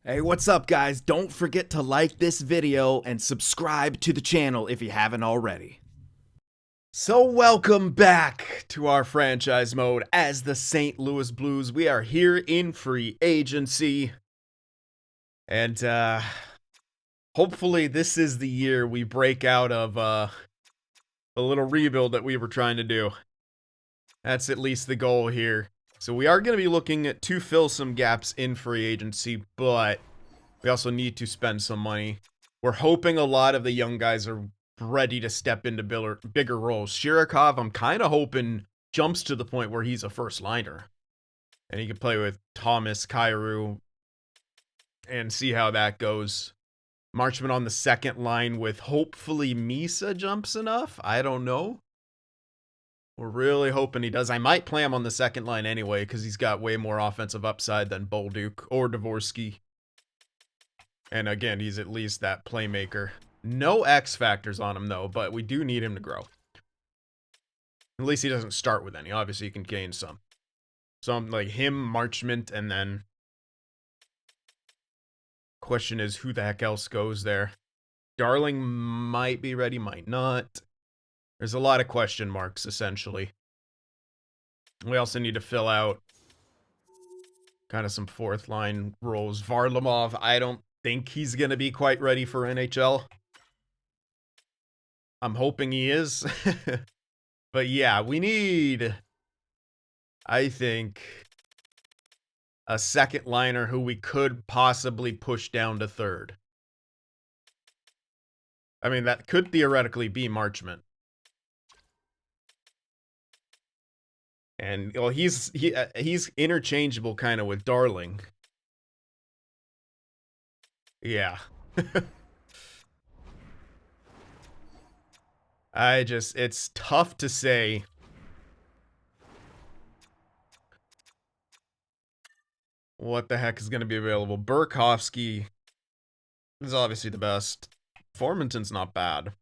Hey, what's up, guys? Don't forget to like this video and subscribe to the channel if you haven't already. So welcome back to our franchise mode as the St. Louis Blues. We are here in free agency. And hopefully this is the year we break out of the little rebuild that we were trying to do. That's at least the goal here. So we are going to be looking to fill some gaps in free agency, but we also need to spend some money. We're hoping a lot of the young guys are ready to step into bigger roles. Shirokov, I'm kind of hoping jumps to the point where he's a first liner. And he can play with Thomas, Kairu, and see how that goes. Marchman on the second line with hopefully Misa jumps enough. I don't know. We're really hoping he does. I might play him on the second line anyway because he's got way more offensive upside than Bolduc or Dvorsky. And again, he's at least that playmaker. No X factors on him, though, but we do need him to grow. At least he doesn't start with any. Obviously, he can gain some. Some like him, Marchment, and then... Question is, who the heck else goes there? Darling might be ready, might not. There's a lot of question marks, essentially. We also need to fill out kind of some fourth line roles. Varlamov, I don't think he's going to be quite ready for NHL. I'm hoping he is. But yeah, we need, I think, a second liner who we could possibly push down to third. I mean, that could theoretically be Marchment. And well, he's interchangeable kind of with Darling. Yeah. It's tough to say. What the heck is going to be available? Burakovsky is obviously the best. Formanton's not bad.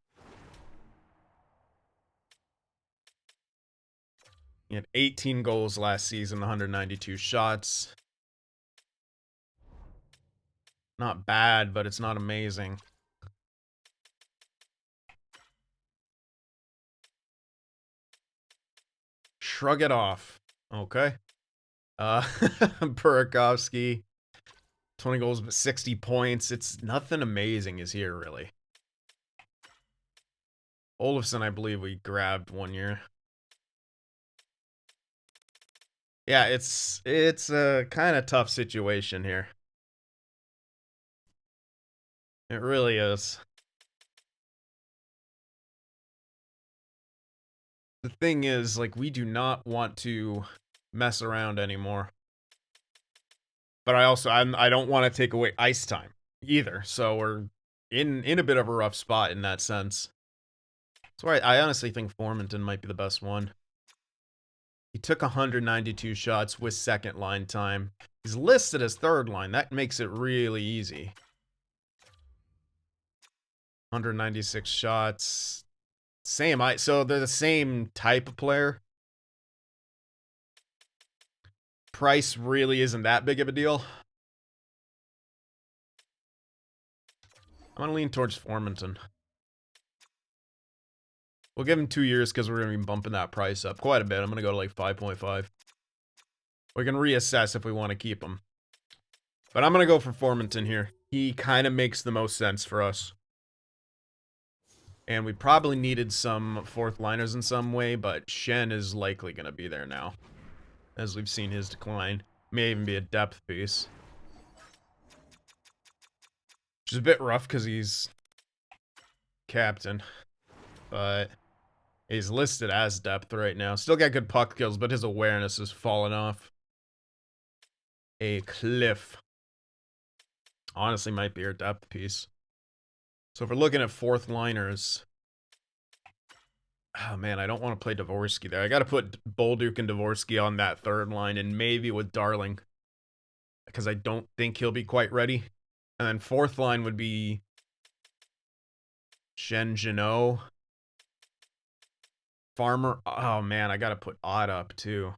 He had 18 goals last season, 192 shots. Not bad, but it's not amazing. Shrug it off. Okay. Burakovsky. 20 goals, but 60 points. It's nothing amazing is here, really. Olofsson, I believe we grabbed 1 year. Yeah, it's a kind of tough situation here. It really is. The thing is, like, we do not want to mess around anymore. But I don't want to take away ice time either. So we're in a bit of a rough spot in that sense. That's why I honestly think Formanton might be the best one. He took 192 shots with second line time. He's listed as third line. That makes it really easy. 196 shots. So they're the same type of player. Price really isn't that big of a deal. I'm going to lean towards Formanton. We'll give him 2 years because we're going to be bumping that price up quite a bit. I'm going to go to like 5.5. We can reassess if we want to keep him. But I'm going to go for Formanton here. He kind of makes the most sense for us. And we probably needed some fourth liners in some way, but Shen is likely going to be there now. As we've seen his decline. May even be a depth piece. Which is a bit rough because he's captain. But he's listed as depth right now. Still got good puck kills, but his awareness has fallen off a cliff. Honestly, might be our depth piece. So if we're looking at fourth liners... Oh man, I don't want to play Dvorsky there. I got to put Bolduc and Dvorsky on that third line, and maybe with Darling. Because I don't think he'll be quite ready. And then fourth line would be... Shen Janot. Farmer. Oh man, I got to put Odd up too.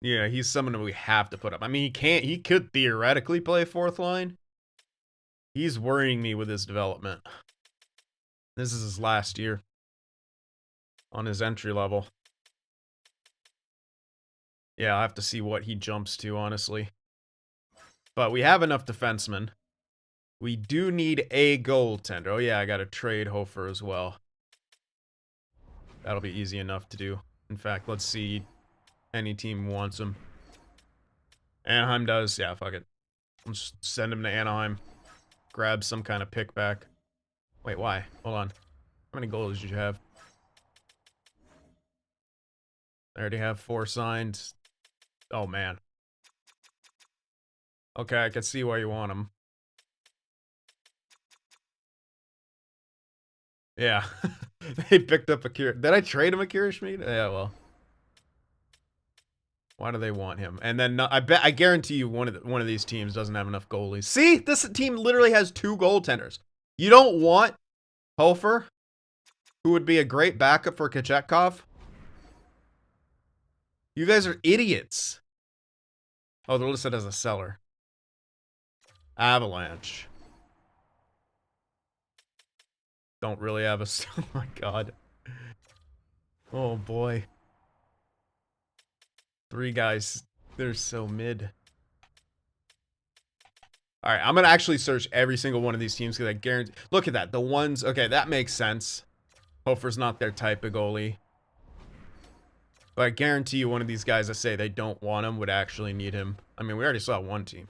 Yeah, he's someone we have to put up. I mean, he could theoretically play fourth line. He's worrying me with his development. This is his last year on his entry level. Yeah, I'll have to see what he jumps to, honestly. But we have enough defensemen. We do need a goaltender. Oh yeah, I gotta trade Hofer as well. That'll be easy enough to do. In fact, let's see. Any team wants him. Anaheim does. Yeah, fuck it. Let's send him to Anaheim. Grab some kind of pick back. Wait, why? Hold on. How many goals did you have? I already have 4 signed. Oh, man. Okay, I can see why you want him. Yeah. They picked up a Did I trade him a Schmid? Yeah, well. Why do they want him? And then I guarantee you one of these teams doesn't have enough goalies. See, this team literally has 2 goaltenders. You don't want Hofer, who would be a great backup for Kochetkov? You guys are idiots. Oh, they're listed as a seller. Avalanche. Don't really have a... Oh my god. Oh boy. 3 guys. They're so mid. Alright, I'm gonna actually search every single one of these teams because I guarantee... Look at that. The ones... Okay, that makes sense. Hofer's not their type of goalie. But I guarantee you one of these guys that say they don't want him would actually need him. I mean, we already saw one team.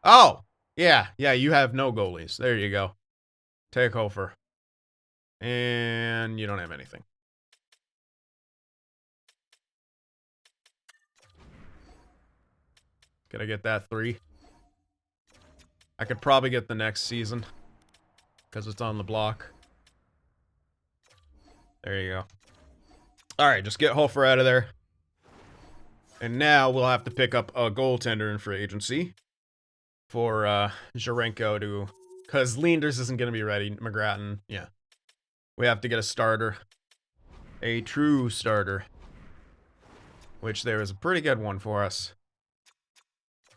Oh! Yeah, you have no goalies. There you go. Take Hofer. And you don't have anything. Could I get that 3? I could probably get the next season. Because it's on the block. There you go. Alright, just get Hofer out of there. And now we'll have to pick up a goaltender in free agency. For Jarenko to... Because Leanders isn't going to be ready. McGrattan, yeah. We have to get a starter. A true starter. Which there is a pretty good one for us.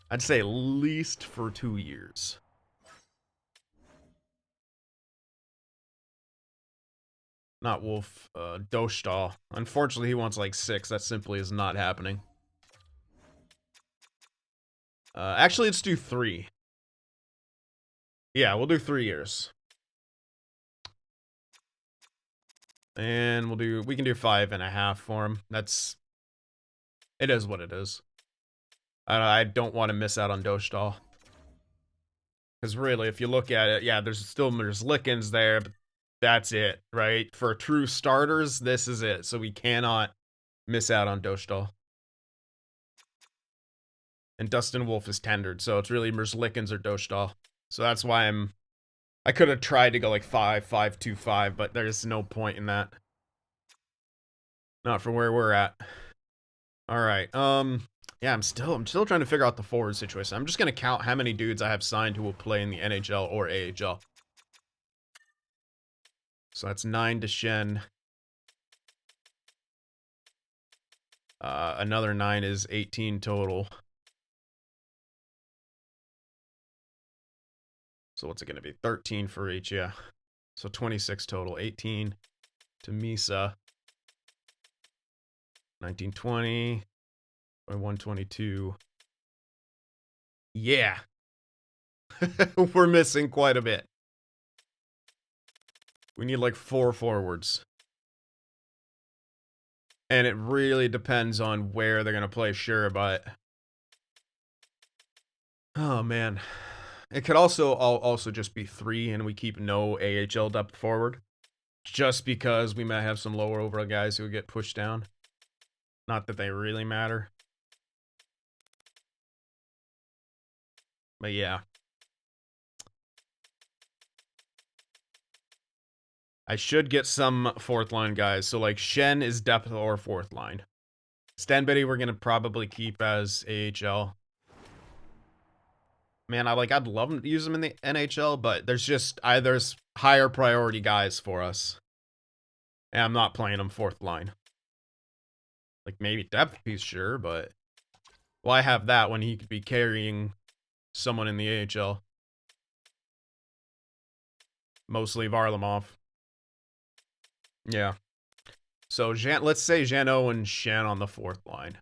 I'd say at least for 2 years. Not Wolf, Dostal. Unfortunately, he wants like 6. That simply is not happening. Actually, let's do 3. Yeah, we'll do 3 years. And we can do 5.5 for him. It is what it is. I don't want to miss out on Dostal. Because really, if you look at it, yeah, there's Lickens there, but that's it, right? For true starters, this is it. So we cannot miss out on Dostal. And Dustin Wolf is tendered, so it's really Lickens or Dostal. So that's why I could have tried to go like 5-5-2-5, but there's no point in that. Not for where we're at. All right. Yeah, I'm still trying to figure out the forward situation. I'm just gonna count how many dudes I have signed who will play in the NHL or AHL. So that's 9 to Shen. Another 9 is 18 total. So what's it gonna be? 13 for each, yeah. So 26 total. 18 to Misa. 1920. 122. Yeah. We're missing quite a bit. We need like 4 forwards. And it really depends on where they're going to play, sure, but... Oh, man. It could also just be 3 and we keep no AHL depth forward. Just because we might have some lower overall guys who get pushed down. Not that they really matter. But yeah. I should get some 4th line guys. So like Shen is depth or 4th line. Stanbetty we're going to probably keep as AHL. Man, I'd love to use them in the NHL, but there's higher priority guys for us. And I'm not playing him fourth line. Like, maybe depth piece, sure, but... Why have that when he could be carrying someone in the AHL? Mostly Varlamov. Yeah. So, let's say Jeannot and Shen on the fourth line.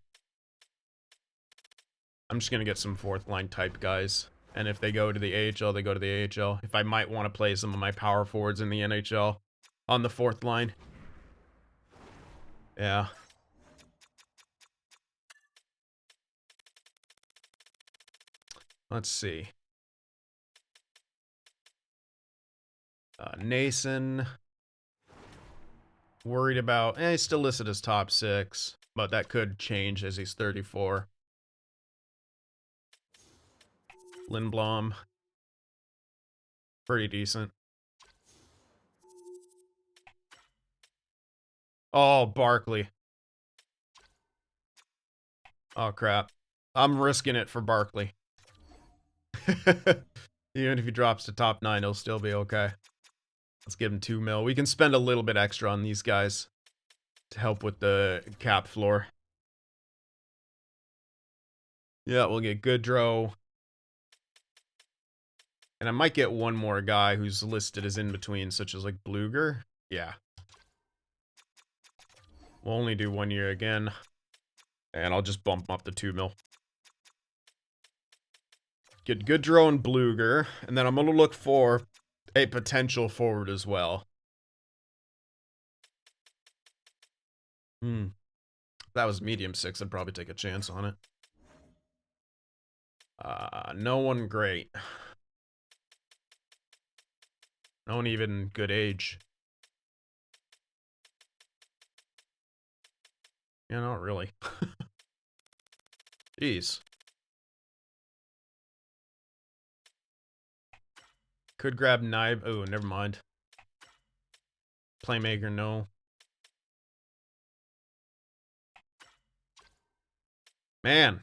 I'm just going to get some fourth line type guys. And if they go to the AHL, they go to the AHL. If I might want to play some of my power forwards in the NHL on the fourth line. Yeah. Let's see. Nason. Worried about... he's still listed as top 6. But that could change as he's 34. Lindblom. Pretty decent. Oh, Barkley. Oh, crap. I'm risking it for Barkley. Even if he drops to top 9, he'll still be okay. Let's give him 2 mil. We can spend a little bit extra on these guys to help with the cap floor. Yeah, we'll get Goodrow. And I might get one more guy who's listed as in between, such as like Bluger. Yeah. We'll only do 1 year again. And I'll just bump him up to 2 mil. Get Goodrow and Bluger. And then I'm going to look for a potential forward as well. If that was medium 6, I'd probably take a chance on it. No one great. No one even good age. Yeah, not really. Jeez. Could grab Knife. Oh, never mind. Playmaker, no. Man.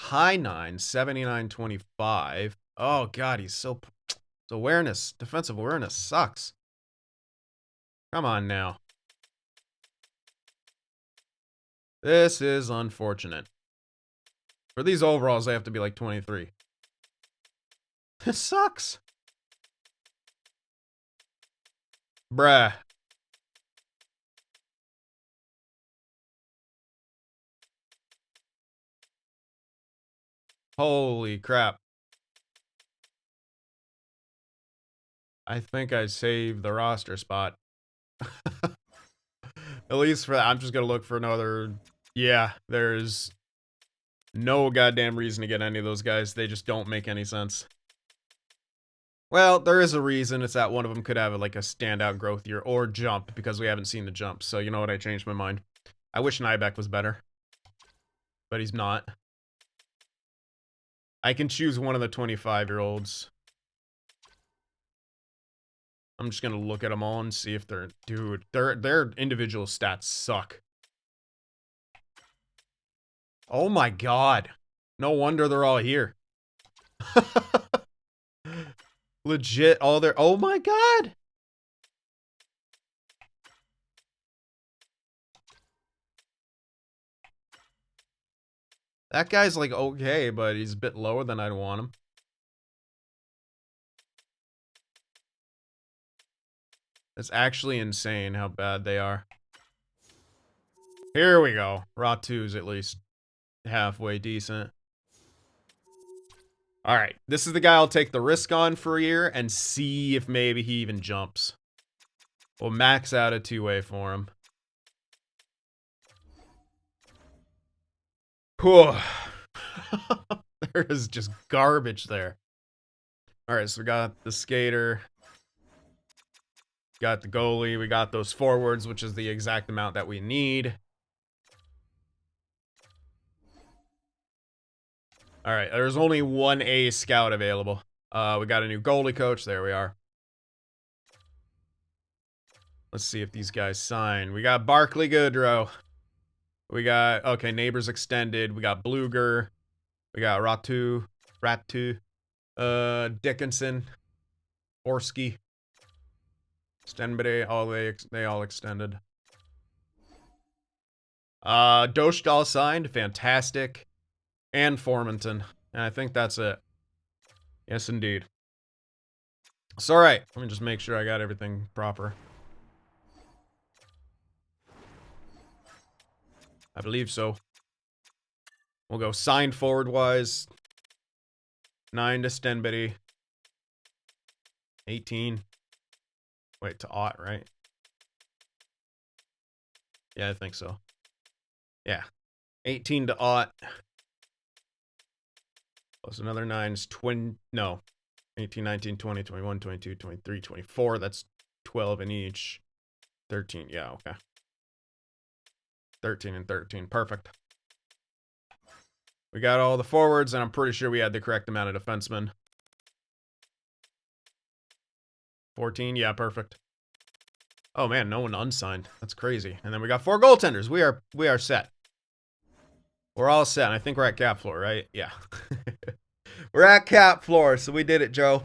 High 9, 79-25. Oh, God, he's so... His awareness, defensive awareness sucks. Come on now. This is unfortunate. For these overalls, they have to be like 23. This sucks. Bruh. Holy crap. I think I saved the roster spot. At least for that, I'm just gonna look for another... Yeah, there's no goddamn reason to get any of those guys. They just don't make any sense. Well, there is a reason. It's that one of them could have like a standout growth year or jump because we haven't seen the jump. So you know what? I changed my mind. I wish Nybeck was better, but he's not. I can choose one of the 25-year-olds. I'm just gonna look at them all and see if they're... Dude, their individual stats suck. Oh my god. No wonder they're all here. Legit, all their... Oh my god! That guy's like okay, but he's a bit lower than I'd want him. It's actually insane how bad they are. Here we go. Ratu's at least halfway decent. Alright, this is the guy I'll take the risk on for a year and see if maybe he even jumps. We'll max out a 2-way for him. Whew. There is just garbage there. Alright, so we got the skater. Got the goalie. We got those forwards, which is the exact amount that we need. Alright, there's only one A scout available. We got a new goalie coach. There we are. Let's see if these guys sign. We got Barkley Goodrow. We got, okay, Neighbors extended. We got Bluger. We got Ratu. Dickinson. Orski. Stenbede, they all extended. Doshdahl signed, fantastic. And Formanton. And I think that's it. Yes, indeed. So, alright. Let me just make sure I got everything proper. I believe so. We'll go signed forward-wise. 9 to Stenbede. 18. Wait, to Ott, right? Yeah, I think so. Yeah. 18 to Ott. Plus another 9's no. 18, 19, 20, 21, 22, 23, 24. That's 12 in each. 13, yeah, okay. 13 and 13, perfect. We got all the forwards, and I'm pretty sure we had the correct amount of defensemen. 14, yeah, perfect. Oh man, no one unsigned. That's crazy. And then we got 4 goaltenders. We are set. We're all set, and I think we're at cap floor, right? Yeah. We're at cap floor, so we did it, Joe.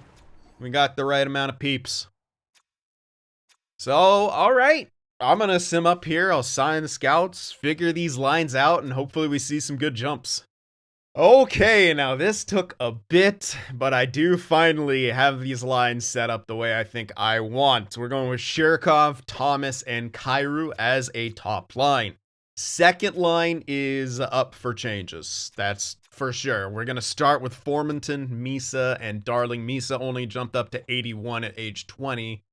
We got the right amount of peeps. So, alright. I'm gonna sim up here. I'll sign the scouts, figure these lines out, and hopefully we see some good jumps. Okay, now this took a bit, but I do finally have these lines set up the way I think I want. We're going with Shirkov, Thomas, and Kyrou as a top line. Second line is up for changes. That's for sure. We're going to start with Formanton, Misa, and Darling. Misa only jumped up to 81 at age 20.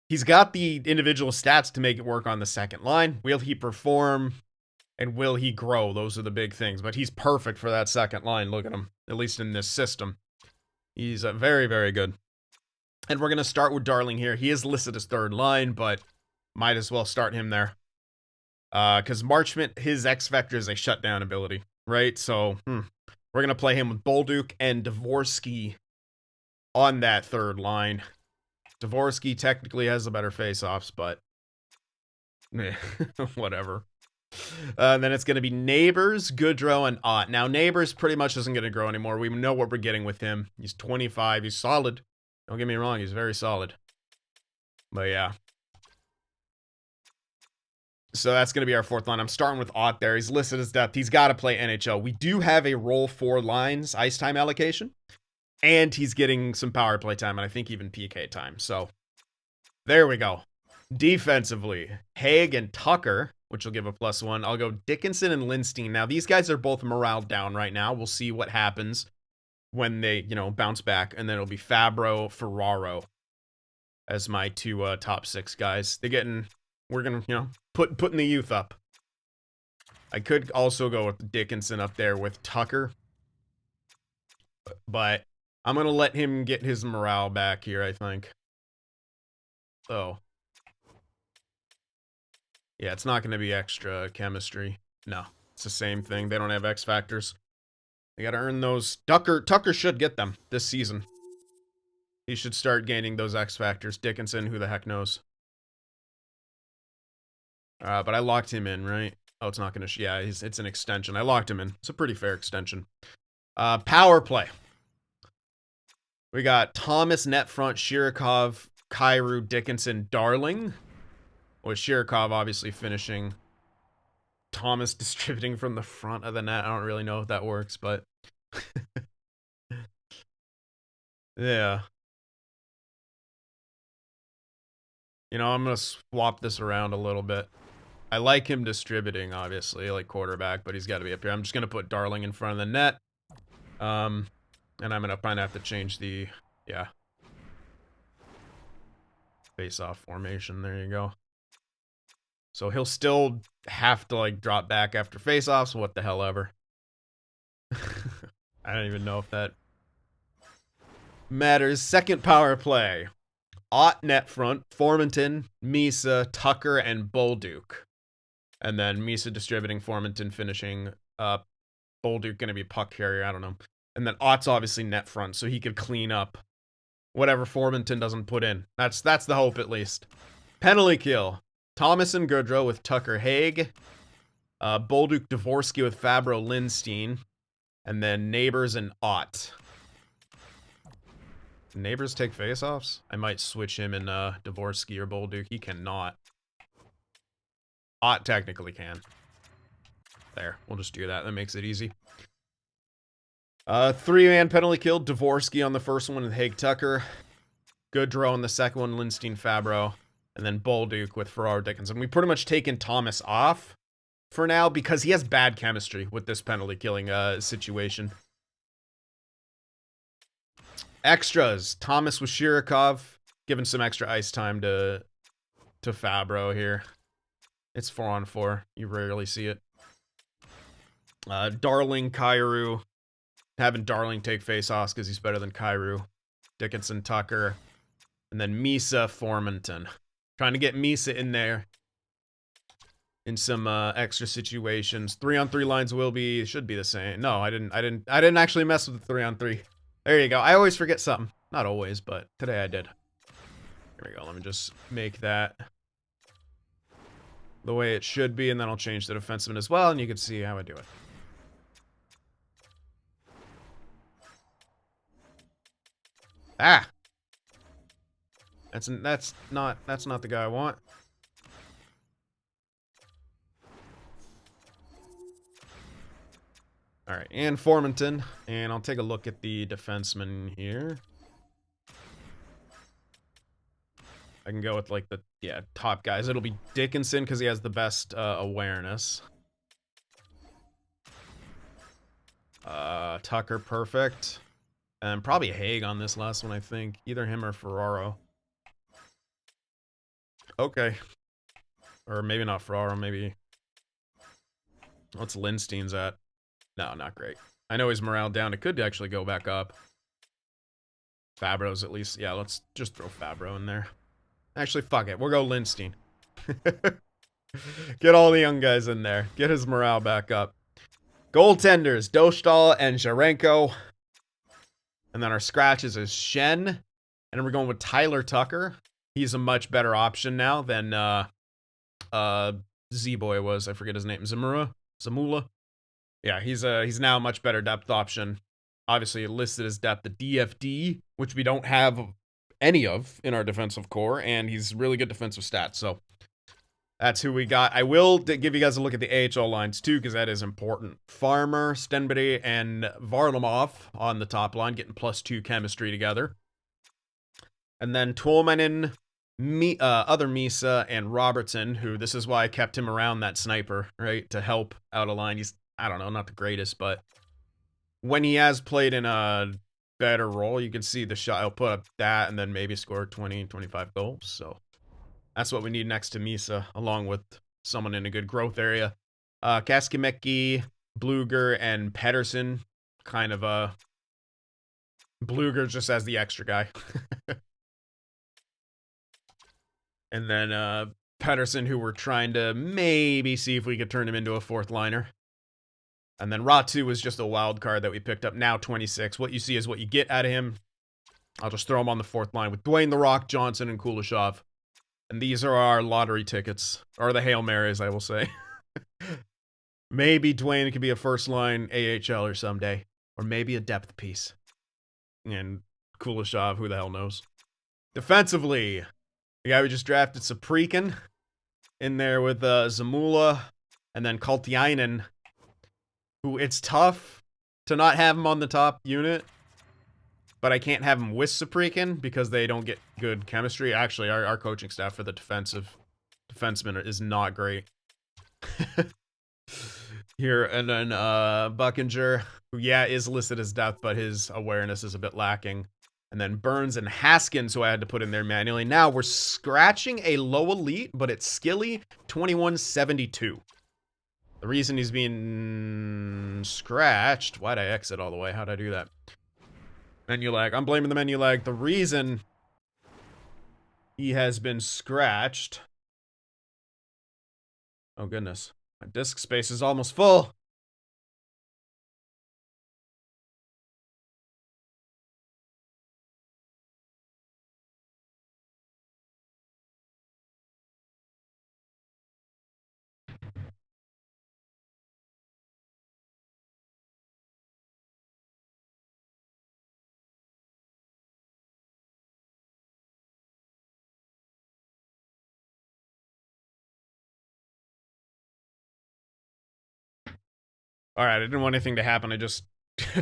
He's got the individual stats to make it work on the second line. Will he perform? And will he grow? Those are the big things. But he's perfect for that second line. Look at him. At least in this system. He's very, very good. And we're going to start with Darling here. He is listed as third line, but might as well start him there. Because Marchment, his X Factor is a shutdown ability, right? So, we're going to play him with Bolduc and Dvorsky on that third line. Dvorsky technically has the better face-offs, but whatever. Then it's going to be Neighbors, Goodrow, and Ott. Now, Neighbors pretty much isn't going to grow anymore. We know what we're getting with him. He's 25. He's solid. Don't get me wrong. He's very solid. But yeah. So that's going to be our fourth line. I'm starting with Ott there. He's listed as depth. He's got to play NHL. We do have a roll 4 lines ice time allocation. And he's getting some power play time, and I think even PK time. So, there we go. Defensively, Haig and Tucker, which will give a +1. I'll go Dickinson and Lindstein. Now, these guys are both morale down right now. We'll see what happens when they, bounce back. And then it'll be Fabro, Ferraro as my 2 top 6 guys. We're going to, putting the youth up. I could also go with Dickinson up there with Tucker. But I'm going to let him get his morale back here, I think. So, yeah, it's not going to be extra chemistry. No, it's the same thing. They don't have X factors. They got to earn those. Tucker should get them this season. He should start gaining those X factors. Dickinson, who the heck knows? But I locked him in, right? Oh, it's not going to... Yeah, it's an extension. I locked him in. It's a pretty fair extension. Power play. We got Thomas, net front, Shirokov, Kyrou, Dickinson, Darling. With Shirokov obviously finishing. Thomas distributing from the front of the net. I don't really know if that works, but... yeah. I'm going to swap this around a little bit. I like him distributing, obviously, like quarterback, but he's got to be up here. I'm just going to put Darling in front of the net. And I'm going to probably have to change the, face-off formation. There you go. So he'll still have to, drop back after face-offs. What the hell ever. I don't even know if that matters. Second power play. Ott net front, Formanton, Misa, Tucker, and Bolduc. And then Misa distributing, Formanton finishing up. Bolduc going to be puck carrier, I don't know. And then Ott's obviously net front, so he could clean up whatever Formanton doesn't put in. That's the hope, at least. Penalty kill. Thomas and Goodrow with Tucker Haig. Bolduc Dvorsky with Fabro Lindstein. And then Neighbors and Ott. Neighbors take face-offs? I might switch him in Dvorsky or Bolduc. He cannot. Ott technically can. There, we'll just do that. That makes it easy. 3-man penalty kill. Dvorsky on the first one with Haig Tucker. Goodrow on the second one, Lindstein Fabro. And then Bolduc with Ferraro Dickinson. We pretty much taken Thomas off for now because he has bad chemistry with this penalty killing situation. Extras. Thomas with Shirokov. Giving some extra ice time to Fabro here. It's 4-on-4. You rarely see it. Darling, Kairu. Having Darling take face-offs because he's better than Kairu. Dickinson, Tucker. And then Misa, Formanton. Trying to get Misa in there. In some extra situations. 3-on-3 lines should be the same. No, I didn't actually mess with the 3-on-3. There you go. I always forget something. Not always, but today I did. Here we go. Let me just make that the way it should be, and then I'll change the defenseman as well, and you can see how I do it. Ah! That's not the guy I want. Alright, and Formanton. And I'll take a look at the defenseman here. I can go with, like, the, top guys. It'll be Dickinson, because he has the best awareness. Tucker, perfect. And probably Haig on this last one, I think. Either him or Ferraro. Okay. Or maybe not Ferraro, maybe... What's Lindstein's at? No, not great. I know his morale down. It could actually go back up. Fabro's at least. Yeah, let's just throw Fabro in there. Actually, fuck it. We'll go Lindstein. Get all the young guys in there. Get his morale back up. Goaltenders, Dostal and Jarenko. And then our scratches is Shen. And then we're going with Tyler Tucker. He's a much better option now than Z-Boy was. I forget his name. Zamula. Yeah, he's now a much better depth option. Obviously, listed as depth the DFD, which we don't have any of in our defensive core, and he's really good defensive stats. So that's who we got. I will give you guys a look at the AHL lines too, because that is important. Farmer, Stenberry, and Varlamov on the top line, getting +2 chemistry together. And then Tuomainen, other Misa, and Robertson, who this is why I kept him around that sniper, right, to help out a line. He's, I don't know, not the greatest, but when he has played in a better role, you can see the shot. He'll put up that and then maybe score 20, 25 goals. So that's what we need next to Misa, along with someone in a good growth area. Kaskimecki, Bluger, and Pedersen. Kind of Bluger just as the extra guy. And then Pedersen, who we're trying to maybe see if we could turn him into a fourth liner. And then Ratu was just a wild card that we picked up, now 26. What you see is what you get out of him. I'll just throw him on the fourth line with Dwayne The Rock Johnson and Kuleshov. And these are our lottery tickets. Or the Hail Marys, I will say. Maybe Dwayne could be a first line AHLer someday. Or maybe a depth piece. And Kuleshov, who the hell knows. Defensively, the guy we just drafted, Saprikin. In there with Zamula. And then Kaltiainen. Who, it's tough to not have him on the top unit, but I can't have him with Saprikin because they don't get good chemistry. Actually, our coaching staff for the defenseman is not great. Here, and then Buckinger, who, yeah, is listed as depth, but his awareness is a bit lacking. And then Burns and Haskins, who I had to put in there manually. Now, we're scratching a low elite, but it's skilly 2172. The reason he's being scratched... Why'd I exit all the way? How'd I do that? Menu lag. I'm blaming the menu lag. The reason he has been scratched... Oh, goodness. My disk space is almost full. All right, I didn't want anything to happen. I just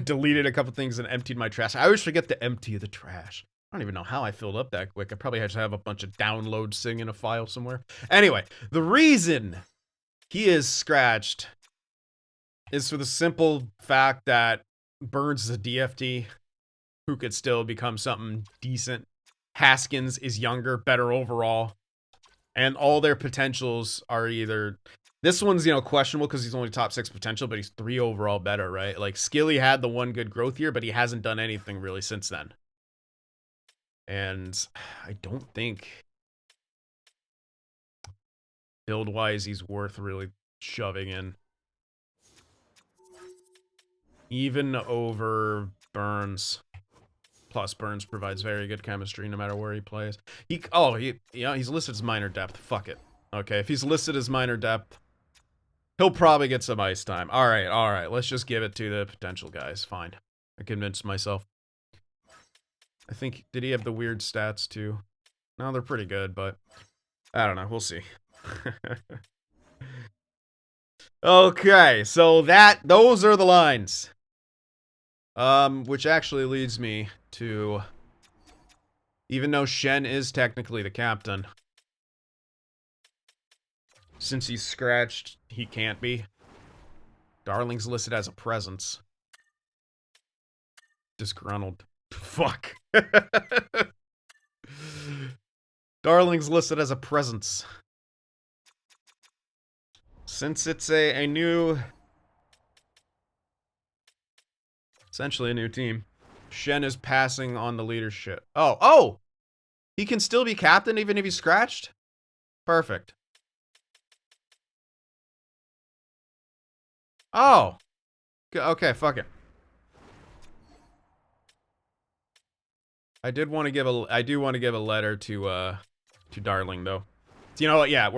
deleted a couple things and emptied my trash. I always forget to empty the trash. I don't even know how I filled up that quick. I probably had to have a bunch of downloads sitting in a file somewhere. Anyway, the reason he is scratched is for the simple fact that Burns is a DFT who could still become something decent. Haskins is younger, better overall. And all their potentials are either... This one's, you know, questionable because he's only top 6 potential, but he's 3 overall better, right? Like, Skilly had the one good growth year, but he hasn't done anything really since then. And I don't think build-wise he's worth really shoving in. Even over Burns. Plus, Burns provides very good chemistry no matter where he plays. He's listed as minor depth. Fuck it. Okay, if he's listed as minor depth, he'll probably get some ice time. All right. Let's just give it to the potential guys. Fine. I convinced myself. I think, did he have the weird stats too? No, they're pretty good, but I don't know. We'll see. Okay, so those are the lines. Which actually leads me to, even though Shen is technically the captain, since he's scratched, he can't be. Darling's listed as a presence. Disgruntled. Fuck. Darling's listed as a presence. Since it's a new... essentially a new team. Shen is passing on the leadership. Oh! He can still be captain even if he's scratched? Perfect. Oh! Okay, fuck it. I do want to give a letter to Darling though. You know what? Yeah,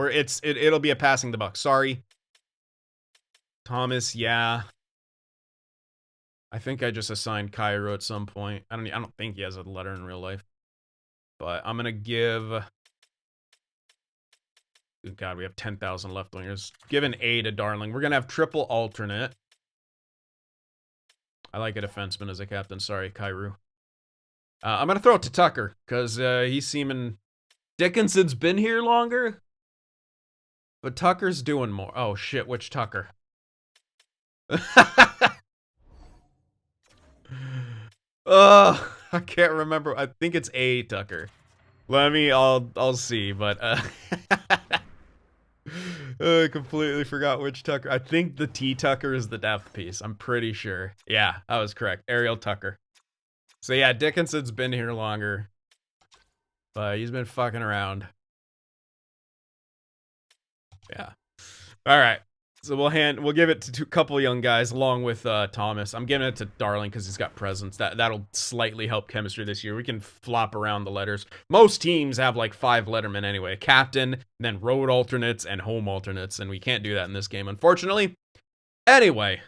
it'll be a passing the buck. Sorry. Thomas, yeah. I think I just assigned Cairo at some point. I don't think he has a letter in real life. But I'm gonna give... Good God, we have 10,000 left wingers. Give an A to Darling. We're gonna have triple alternate. I like a defenseman as a captain. Sorry, Cairo. I'm gonna throw it to Tucker, because he's seeming... Dickinson's been here longer, but Tucker's doing more. Oh shit, which Tucker? I can't remember. I think it's A Tucker. I'll see, but I completely forgot which Tucker. I think the T Tucker is the depth piece. I'm pretty sure. Yeah, I was correct. Ariel Tucker. So yeah, Dickinson's been here longer. But he's been fucking around. Yeah. All right. So we'll give it to a couple young guys along with Thomas. I'm giving it to Darling because he's got presence. That'll slightly help chemistry this year. We can flop around the letters. Most teams have like 5 lettermen anyway. Captain, then road alternates, and home alternates. And we can't do that in this game, unfortunately. Anyway.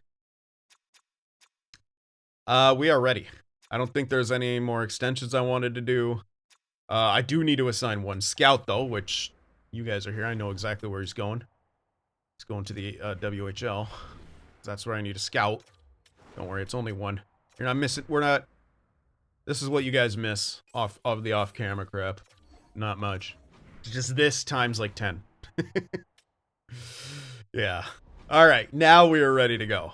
We are ready. I don't think there's any more extensions I wanted to do. I do need to assign one scout, though, which you guys are here. I know exactly where he's going. He's going to the WHL. That's where I need a scout. Don't worry, it's only one. You're not missing... This is what you guys miss of the off-camera crap. Not much. Just this times like 10. Yeah. Alright, now we are ready to go.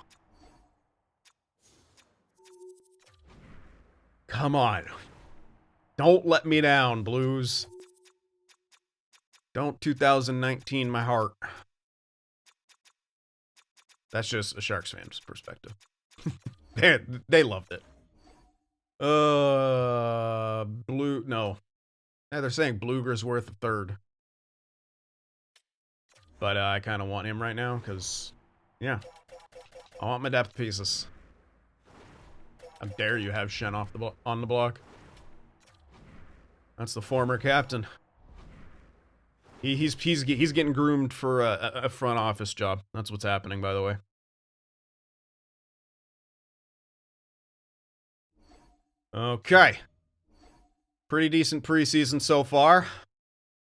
Come on. Don't let me down, Blues. Don't 2019 my heart. That's just a Sharks fan's perspective. They loved it. No. Yeah, they're saying Bluger's worth a third. But I kind of want him right now, because, yeah. I want my depth pieces. How dare you have Shen on the block. That's the former captain. He's getting groomed for a front office job. That's what's happening, by the way. Okay. Pretty decent preseason so far.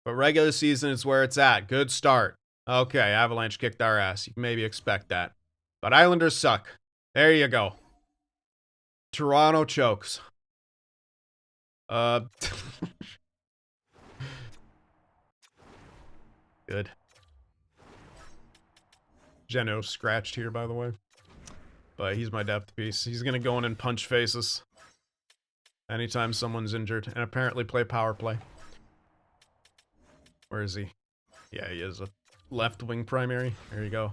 But regular season is where it's at. Good start. Okay, Avalanche kicked our ass. You can maybe expect that. But Islanders suck. There you go. Toronto chokes. Good. Geno scratched here, by the way. But he's my depth piece. He's gonna go in and punch faces anytime someone's injured, and apparently play power play. Where is he? Yeah, he is a left wing primary. There you go.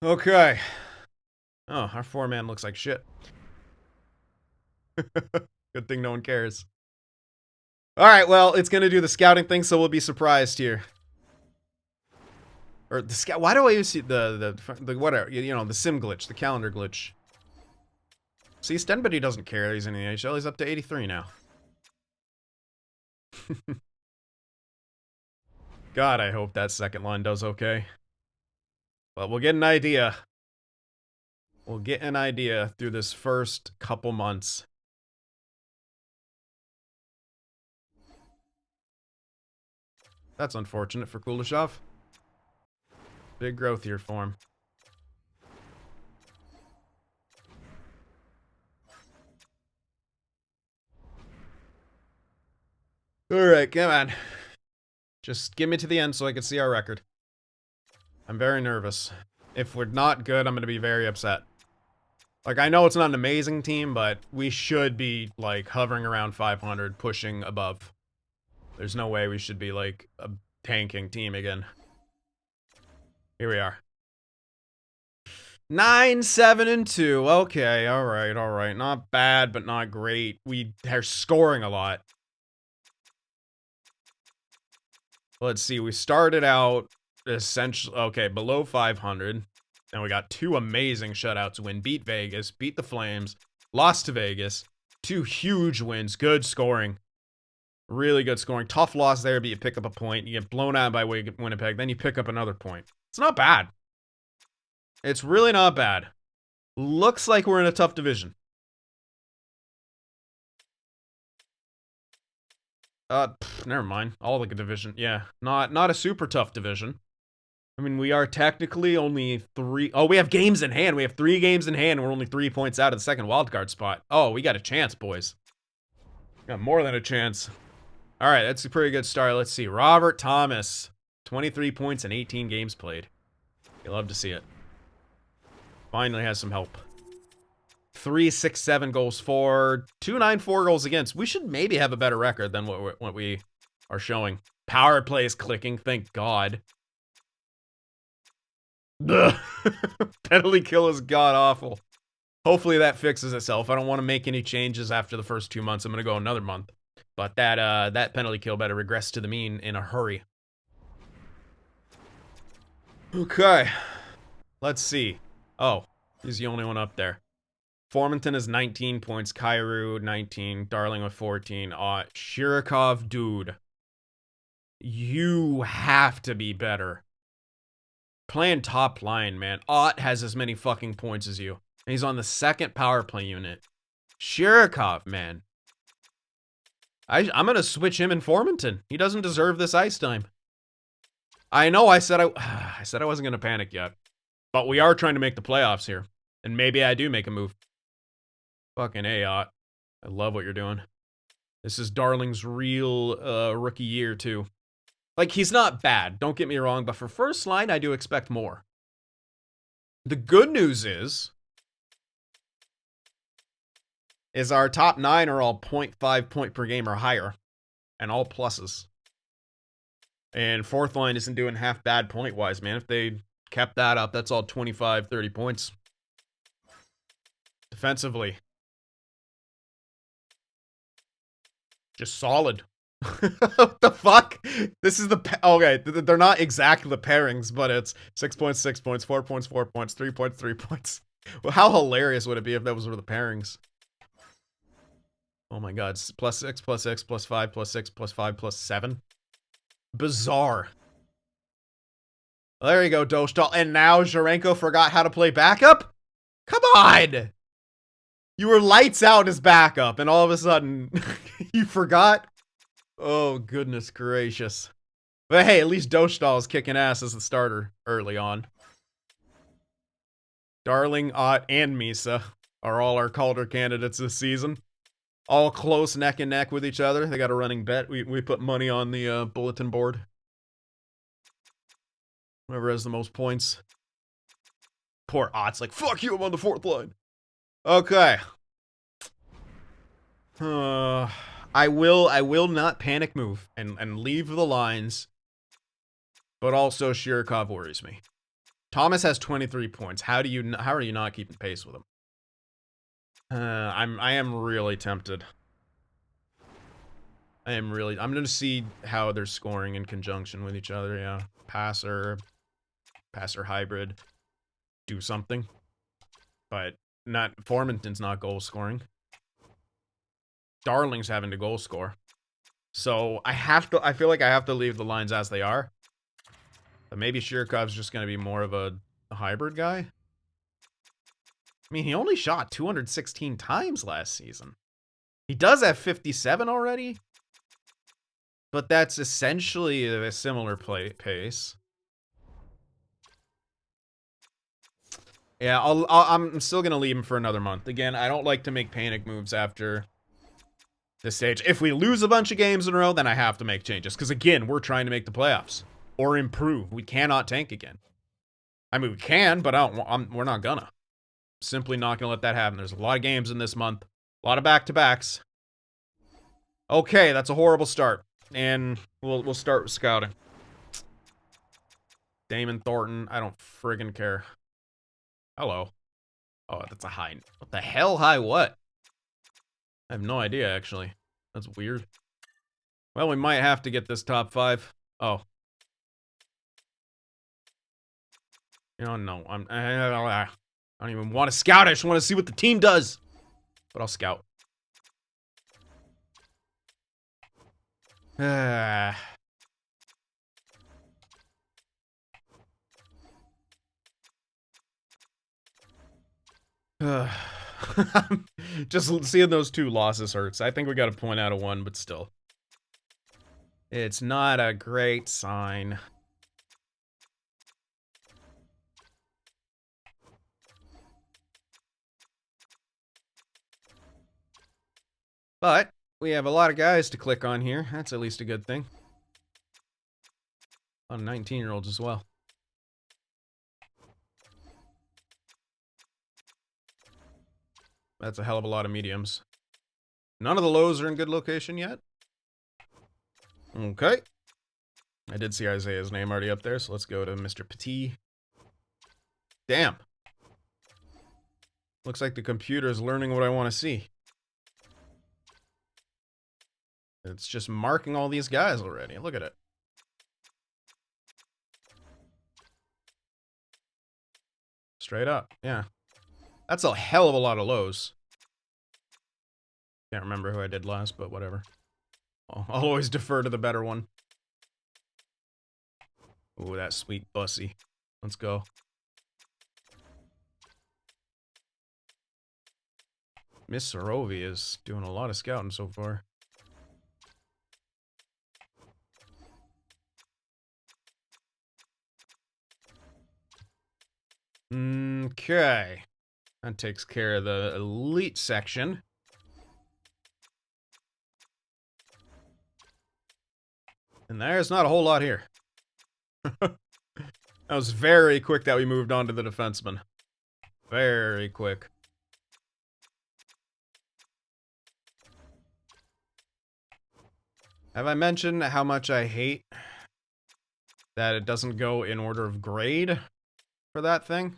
Okay. Oh, our four-man looks like shit. Good thing no one cares. Alright, well, it's gonna do the scouting thing, so we'll be surprised here. Or the scout. Why do I use the whatever, you know, the sim glitch, the calendar glitch? See, Stenbody doesn't care he's in the NHL. He's up to 83 now. God, I hope that second line does okay. But we'll get an idea. We'll get an idea through this first couple months. That's unfortunate for Kuleshov. Big growth here for him. Alright, come on. Just get me to the end so I can see our record. I'm very nervous. If we're not good, I'm going to be very upset. Like, I know it's not an amazing team, but we should be, like, hovering around 500, pushing above. There's no way we should be, like, a tanking team again. Here we are. 9-7-2. Okay, alright. Not bad, but not great. We are scoring a lot. Let's see, we started out essentially, okay, below 500. And we got two amazing shutouts win. Beat Vegas, beat the Flames, lost to Vegas. Two huge wins, good scoring. Really good scoring. Tough loss there, but you pick up a point. You get blown out by Winnipeg, then you pick up another point. It's not bad. It's really not bad. Looks like we're in a tough division. Never mind. All like a division. Yeah, not a super tough division. I mean, we are technically only 3... Oh, we have games in hand. We have 3 games in hand, and we're only 3 points out of the second wildcard spot. Oh, we got a chance, boys. Got more than a chance. All right, that's a pretty good start. Let's see. Robert Thomas, 23 points in 18 games played. You love to see it. Finally has some help. 3-6-7 goals for, 2-9-4 goals against. We should maybe have a better record than what we are showing. Power play is clicking, thank God. Penalty kill is god-awful. Hopefully that fixes itself. I don't want to make any changes after the first 2 months. I'm going to go another month. But that penalty kill better regress to the mean in a hurry. Okay. Let's see. Oh, he's the only one up there. Formanton is 19 points. Kyrou, 19. Darling with 14. Shirikov, dude. You have to be better. Playing top line, man. Ott has as many fucking points as you. And he's on the second power play unit. Shirikov, man. I'm going to switch him in Formanton. He doesn't deserve this ice time. I know I said I wasn't going to panic yet. But we are trying to make the playoffs here. And maybe I do make a move. Fucking A, Ott. I love what you're doing. This is Darling's real rookie year, too. Like, he's not bad, don't get me wrong, but for first line, I do expect more. The good news is our top 9 are all 0.5 point per game or higher. And all pluses. And fourth line isn't doing half bad point-wise, man. If they kept that up, that's all 25, 30 points. Defensively. Just solid. What the fuck? This is the... Okay, they're not exactly the pairings, but it's 6 points, 6 points, 4 points, 4 points, 3 points, 3 points. Well, how hilarious would it be if those were the pairings? Oh my god, +6, +6, +5, +6, +5, +7. Bizarre. Well, there you go, Dostal. And now Zherenko forgot how to play backup? Come on! You were lights out as backup, and all of a sudden, you forgot? Oh, goodness gracious. But hey, at least Dostal is kicking ass as the starter early on. Darling, Ott, and Misa are all our Calder candidates this season. All close neck and neck with each other. They got a running bet. We put money on the bulletin board. Whoever has the most points. Poor Ott's like, fuck you, I'm on the 4th line. Okay. I will not panic move and leave the lines. But also Shirokov worries me. Thomas has 23 points. How are you not keeping pace with him? I am really tempted. I'm gonna see how they're scoring in conjunction with each other, yeah. Passer hybrid, do something. But Formanton's not goal scoring. Darling's having to goal score. So I feel like I have to leave the lines as they are. But maybe Shirikov's just gonna be more of a hybrid guy. I mean, he only shot 216 times last season. He does have 57 already. But that's essentially a similar pace. Yeah, I'm still gonna leave him for another month. Again, I don't like to make panic moves after this stage. If we lose a bunch of games in a row, then I have to make changes. Because again, we're trying to make the playoffs. Or improve. We cannot tank again. I mean, we can, but we're not gonna. Simply not gonna let that happen. There's a lot of games in this month. A lot of back-to-backs. Okay, that's a horrible start. And we'll start with scouting. Damon Thornton, I don't friggin' care. Hello. Oh, that's a high. What the hell? High what? I have no idea, actually. That's weird. Well, we might have to get this top 5. Oh. You know, no. I don't even want to scout. I just want to see what the team does. But I'll scout. Just seeing those 2 losses hurts. I think we got to point out a 1, but still. It's not a great sign. But we have a lot of guys to click on here. That's at least a good thing. A lot of 19-year-olds as well. That's a hell of a lot of mediums. None of the lows are in good location yet. Okay. I did see Isaiah's name already up there, so let's go to Mr. Petit. Damn. Looks like the computer is learning what I want to see. It's just marking all these guys already. Look at it. Straight up, yeah. That's a hell of a lot of lows. Can't remember who I did last, but whatever. I'll always defer to the better one. Ooh, that sweet bussy. Let's go. Miss Sorovi is doing a lot of scouting so far. Okay. That takes care of the elite section. And there's not a whole lot here. That was very quick that we moved on to the defenseman. Very quick. Have I mentioned how much I hate that it doesn't go in order of grade for that thing?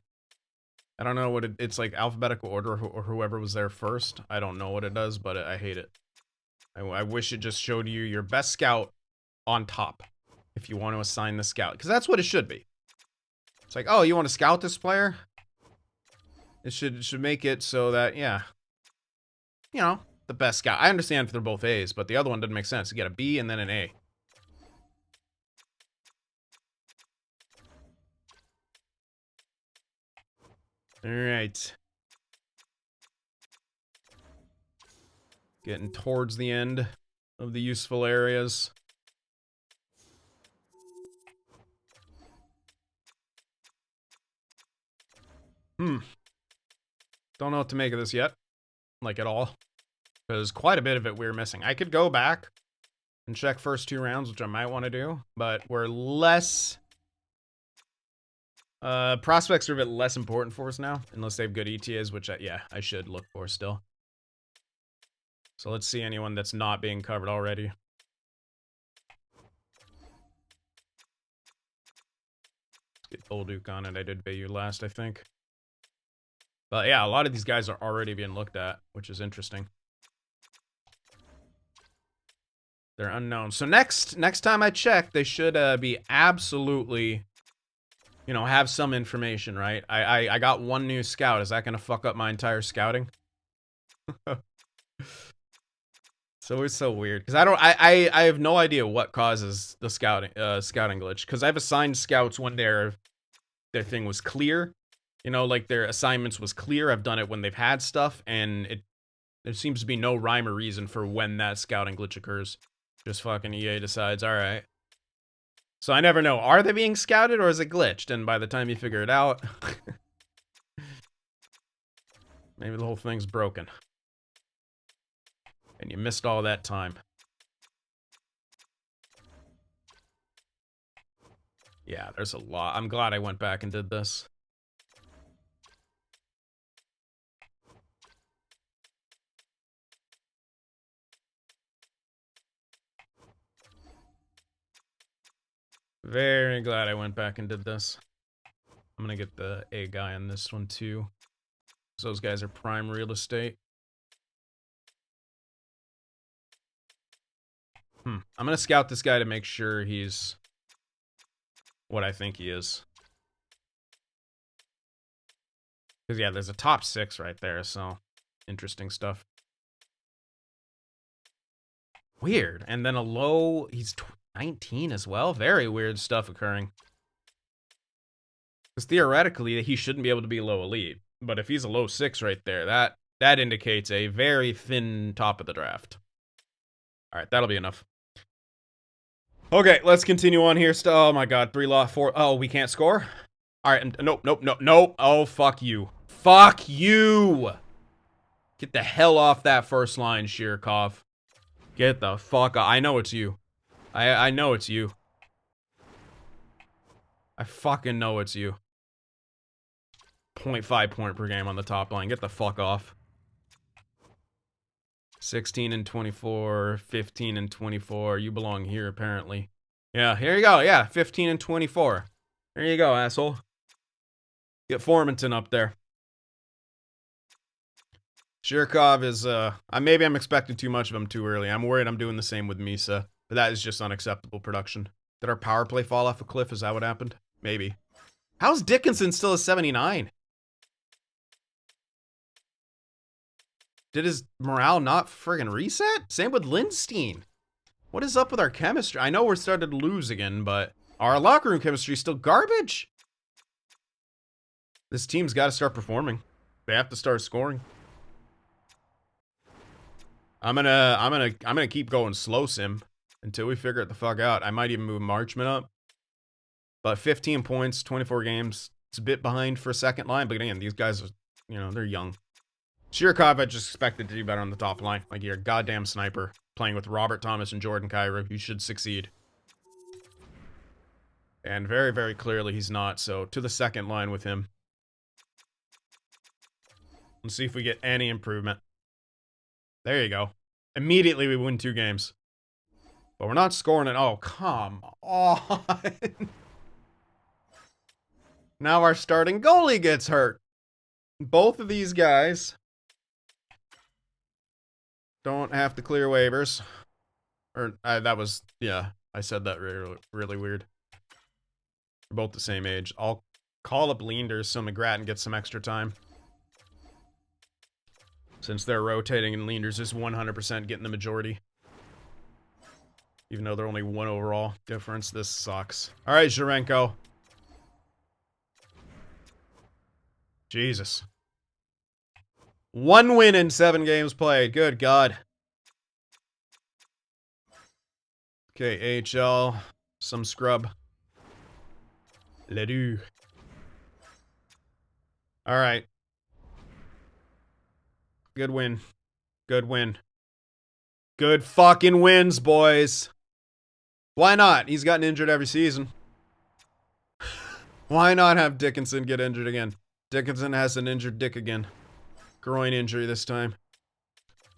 I don't know what it's like alphabetical order or whoever was there first. I don't know what it does, but I hate it. I wish it just showed you your best scout on top if you want to assign the scout, because that's what it should be. It's like, oh, you want to scout this player? It should make it so that, yeah, you know, the best scout. I understand if they're both A's, but the other one doesn't make sense. You get a B and then an A. All right. Getting towards the end of the useful areas. Don't know what to make of this yet. Like, at all. Because quite a bit of it we're missing. I could go back and check first 2 rounds, which I might want to do. But we're less... prospects are a bit less important for us now. Unless they have good ETAs, which, I should look for still. So let's see anyone that's not being covered already. Let's get Bolduc on it. I did Bayou last, I think. But yeah, a lot of these guys are already being looked at, which is interesting. They're unknown. So next time I check, they should be absolutely, you know, have some information, right? I got 1 new scout. Is that going to fuck up my entire scouting? So it's so weird because I have no idea what causes the scouting glitch, because I've assigned scouts when their thing was clear, you know, like their assignments was clear. I've done it when they've had stuff, and there seems to be no rhyme or reason for when that scouting glitch occurs. Just fucking EA decides, all right. So I never know, are they being scouted or is it glitched? And by the time you figure it out, maybe the whole thing's broken. And you missed all that time. Yeah, there's a lot. I'm glad I went back and did this. Very glad I went back and did this. I'm gonna get the A guy on this one too. So those guys are prime real estate. I'm gonna scout this guy to make sure he's what I think he is. Because, yeah, there's a top 6 right there, so interesting stuff. Weird. And then a low, he's 19 as well. Very weird stuff occurring. Because theoretically, he shouldn't be able to be low elite. But if he's a low 6 right there, that indicates a very thin top of the draft. All right, that'll be enough. Okay, let's continue on here. Oh my god, 3 law, 4. Oh, we can't score? All right, nope. Oh, fuck you. Fuck you! Get the hell off that first line, Shirkov. Get the fuck off. I know it's you. I know it's you. I fucking know it's you. 0.5 point per game on the top line. Get the fuck off. 16 and 24, 15 and 24. You belong here, apparently. Yeah, here you go. Yeah, 15 and 24. There you go, asshole. Get Formanton up there. Shirkov is, maybe I'm expecting too much of him too early. I'm worried I'm doing the same with Misa. But that is just unacceptable production. Did our power play fall off a cliff? Is that what happened? Maybe. How's Dickinson still a 79? Did his morale not friggin' reset? Same with Lindstein. What is up with our chemistry? I know we're starting to lose again, but our locker room chemistry is still garbage. This team's got to start performing. They have to start scoring. I'm gonna keep going slow sim until we figure it the fuck out. I might even move Marchman up. But 15 points, 24 games. It's a bit behind for a second line, but again, these guys are, you know, they're young. Shirkov, I just expected to do better on the top line. Like, you're a goddamn sniper. Playing with Robert Thomas and Jordan Kyrou. You should succeed. And very, very clearly he's not, so to the second line with him. Let's see if we get any improvement. There you go. Immediately we win 2 games. But we're not scoring it. Oh, come on. Now our starting goalie gets hurt. Both of these guys don't have to clear waivers. Or, that was, yeah, I said that really, really weird. They're both the same age. I'll call up Leanders so McGrattan gets some extra time. Since they're rotating and Leanders is 100% getting the majority. Even though they're only 1 overall difference, this sucks. All right, Zherenko. Jesus. 1 win in 7 games played. Good God. Okay, AHL. Some scrub. Ledoux. All right. Good win. Good win. Good fucking wins, boys. Why not? He's gotten injured every season. Why not have Dickinson get injured again? Dickinson has an injured dick again. Groin injury this time.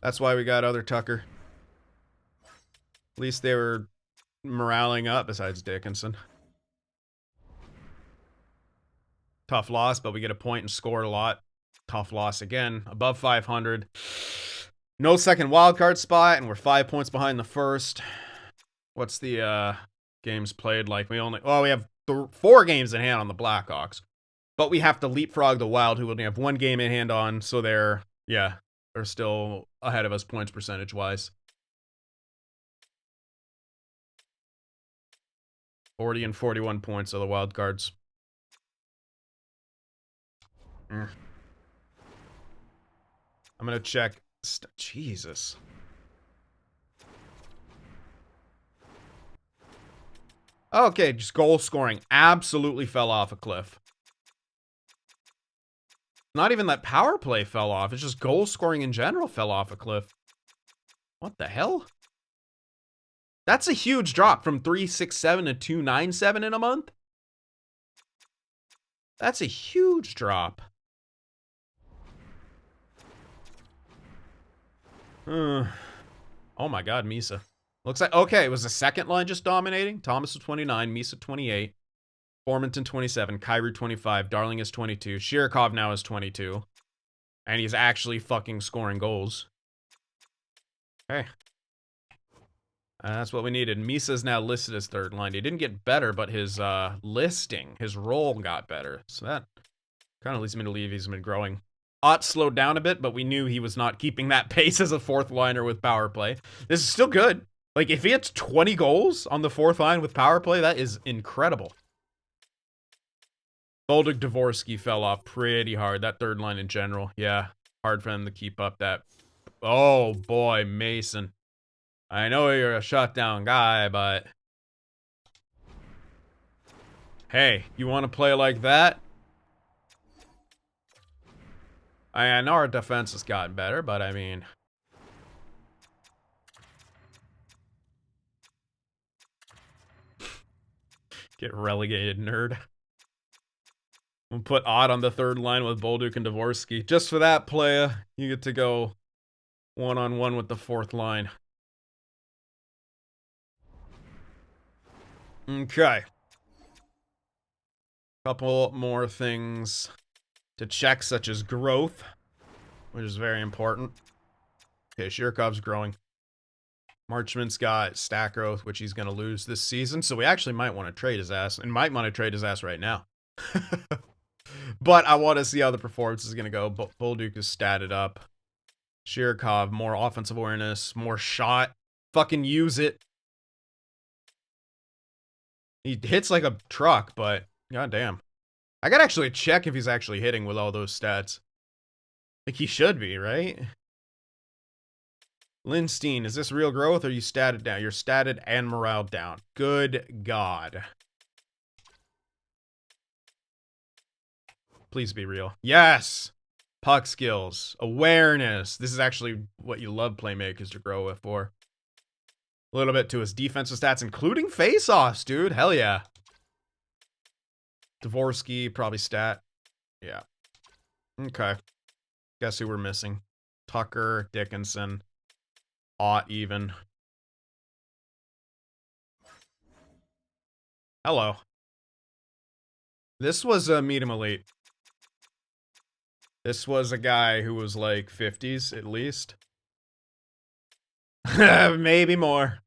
That's why we got other Tucker. At least they were moraling up besides Dickinson. Tough loss, but we get a point and scored a lot. Tough loss again. Above 500. No second wildcard spot, and we're 5 points behind the first. What's the games played like? We have 4 games in hand on the Blackhawks. But we have to leapfrog the Wild, who only have 1 game in hand on, so they're still ahead of us points percentage-wise. 40 and 41 points are the wild cards. I'm gonna check. Jesus. Okay, just goal scoring absolutely fell off a cliff. Not even that power play fell off. It's just goal scoring in general fell off a cliff. What the hell? That's a huge drop from 367 to 297 in a month. That's a huge drop. Oh my god, Misa. Looks like, okay, it was the second line just dominating. Thomas with 29, Misa 28, Formanton 27, Kyrou 25, Darling is 22, Shirikov now is 22. And he's actually fucking scoring goals. Okay. That's what we needed. Misa's now listed as third line. He didn't get better, but his listing, his role got better. So that kind of leads me to believe he's been growing. Ott slowed down a bit, but we knew he was not keeping that pace as a fourth liner with power play. This is still good. Like, if he hits 20 goals on the fourth line with power play, that is incredible. Bolduc Dvorsky fell off pretty hard. That third line in general. Yeah, hard for him to keep up that. Oh, boy, Mason. I know you're a shutdown guy, but... Hey, you want to play like that? I know our defense has gotten better, but I mean... Get relegated, nerd. We'll put Odd on the third line with Bolduc and Dvorsky. Just for that, playa, you get to go one-on-one with the fourth line. Okay. Couple more things to check, such as growth, which is very important. Okay, Shirikov's growing. Marchman's got stat growth, which he's going to lose this season, so we actually might want to trade his ass, and might want to trade his ass right now. But I want to see how the performance is going to go. Bolduc is statted up. Shirikov, more offensive awareness, more shot. Fucking use it. He hits like a truck, but goddamn. I gotta actually check if he's actually hitting with all those stats. Like, he should be, right? Lindstein, is this real growth or are you statted down? You're statted and morale down. Good God. Please be real. Yes! Puck skills. Awareness. This is actually what you love playmakers to grow with for. A little bit to his defensive stats, including face-offs, dude. Hell yeah. Dvorsky, probably stat. Yeah. Okay. Guess who we're missing? Tucker, Dickinson, Ott even. Hello. This was a medium elite. This was a guy who was like 50s at least. Maybe more.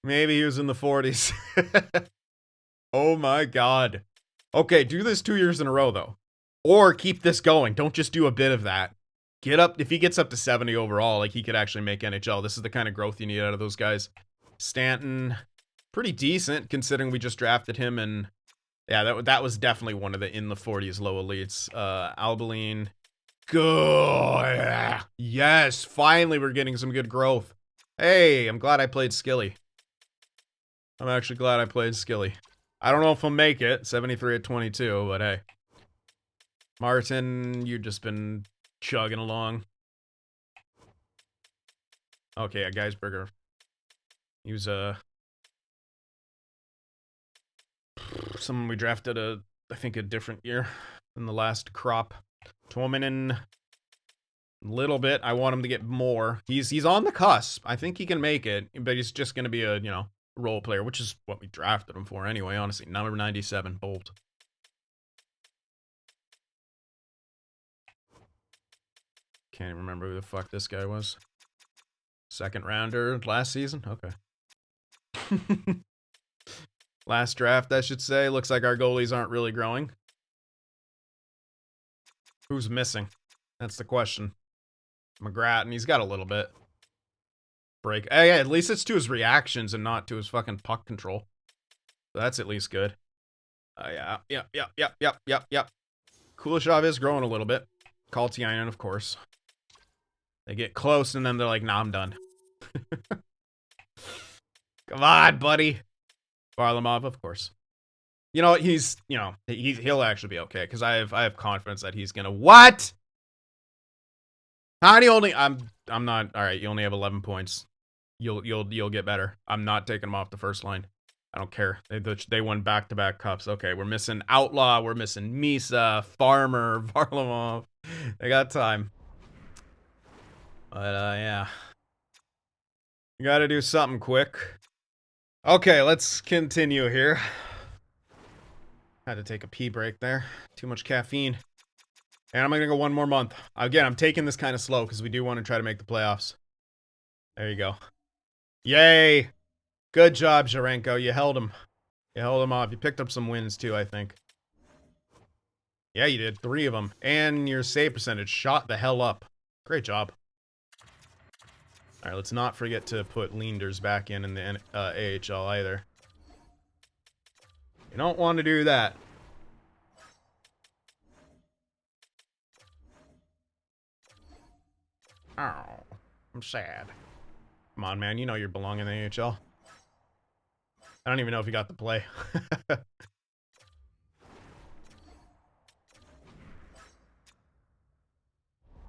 Maybe he was in the 40s. Oh my God. Okay, do this 2 years in a row though. Or keep this going. Don't just do a bit of that. Get up. If he gets up to 70 overall, like, he could actually make NHL. This is the kind of growth you need out of those guys. Stanton, pretty decent considering we just drafted him, and yeah, that was definitely one of the in the 40s low elites. Albaline. Good. Yes, finally we're getting some good growth. Hey, I'm glad I played Skilly. I'm actually glad I played Skilly. I don't know if he'll make it, 73 at 22, but hey. Martin, you've just been chugging along. Okay, yeah, Geisberger. He was someone we drafted I think a different year than the last crop. Tuominen, little bit. I want him to get more. He's on the cusp. I think he can make it, but he's just gonna be a role player, which is what we drafted him for anyway. Honestly, number 97, Bolt. Can't even remember who the fuck this guy was. Second rounder last season? Okay. Last draft, I should say. Looks like our goalies aren't really growing. Who's missing? That's the question. McGrath, and he's got a little bit. Break. Hey, yeah, at least it's to his reactions and not to his fucking puck control. So that's at least good. Yeah. Kuleshov is growing a little bit. Kaltiainen, of course. They get close and then they're like, nah, I'm done. Come on, buddy. Varlamov, of course. You know, he'll actually be okay because I have confidence that he's gonna. What? How do you only? I'm not. All right, you only have 11 points. You'll get better. I'm not taking him off the first line. I don't care. They won back-to-back cups. Okay, we're missing Outlaw. We're missing Misa, Farmer, Varlamov. They got time. But yeah, you got to do something quick. Okay, let's continue here. Had to take a pee break there. Too much caffeine. And I'm going to go one more month. Again, I'm taking this kind of slow because we do want to try to make the playoffs. There you go. Yay! Good job, Zarenko. You held him. You held him off. You picked up some wins, too, I think. Yeah, you did. 3 of them. And your save percentage shot the hell up. Great job. Alright, let's not forget to put Leanders back in the AHL either. You don't want to do that. Oh, I'm sad. Come on, man. You know you belong in the AHL. I don't even know if you got the play.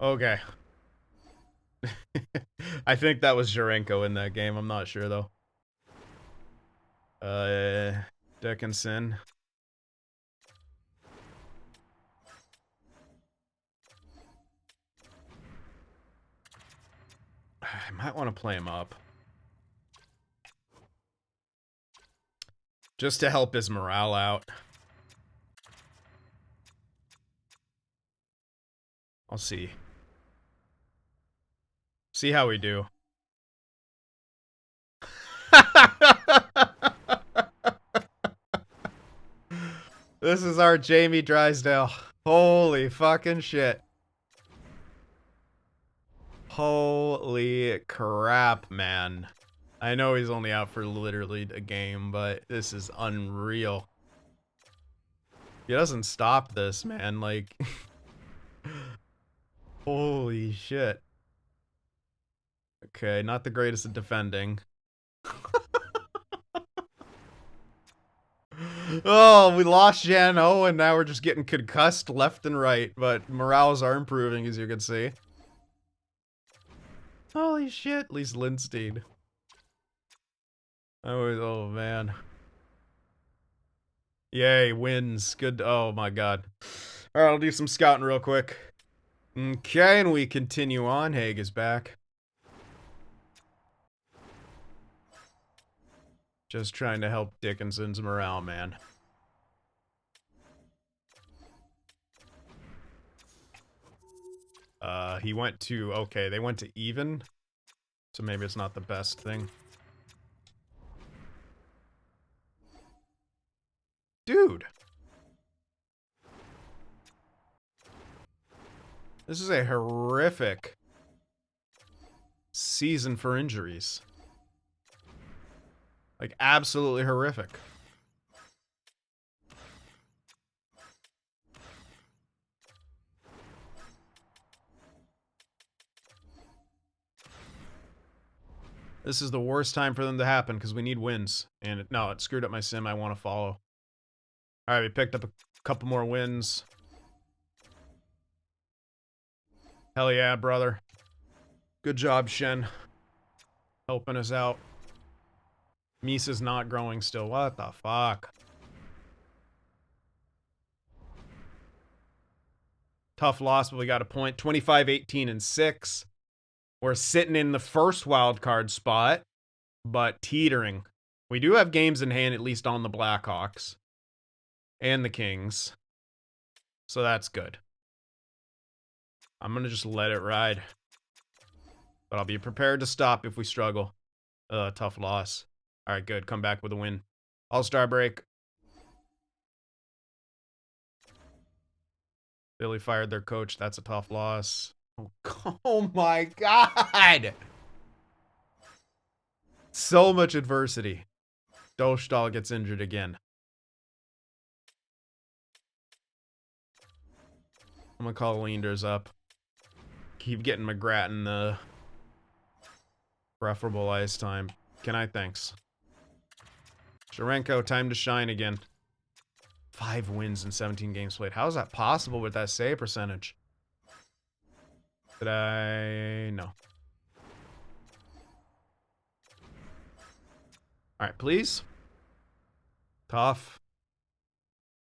Okay. I think that was Zarenko in that game. I'm not sure, though. Dickinson. I might want to play him up. Just to help his morale out. I'll see. See how we do. This is our Jamie Drysdale. Holy fucking shit. Holy crap, man. I know he's only out for literally a game, but this is unreal. He doesn't stop this, man. Like, holy shit. Okay, not the greatest at defending. Oh, we lost Jeannot, and now we're just getting concussed left and right, but morales are improving, as you can see. Holy shit, at least Lindstein. Oh man. Yay, wins. Good. Oh my god. Alright, I'll do some scouting real quick. Okay, and we continue on. Haig is back. Just trying to help Dickinson's morale, man. He went to... Okay, they went to even. So maybe it's not the best thing. Dude! This is a horrific season for injuries. Like, absolutely horrific. This is the worst time for them to happen because we need wins. And no, it screwed up my sim I want to follow. Alright, we picked up a couple more wins. Hell yeah, brother. Good job, Shen. Helping us out. Misa's not growing still. What the fuck? Tough loss, but we got a point. 25, 18, and 6. We're sitting in the first wild card spot, but teetering. We do have games in hand, at least on the Blackhawks. And the Kings. So that's good. I'm going to just let it ride. But I'll be prepared to stop if we struggle. Tough loss. All right, good. Come back with a win. All-Star break. Philly fired their coach. That's a tough loss. Oh my God. So much adversity. Dostal gets injured again. I'm going to call Leanders up. Keep getting McGrattan the preferable ice time. Can I? Thanks. Sharenko, time to shine again. 5 wins in 17 games played. How is that possible with that save percentage? Did I? No. All right, please. Tough.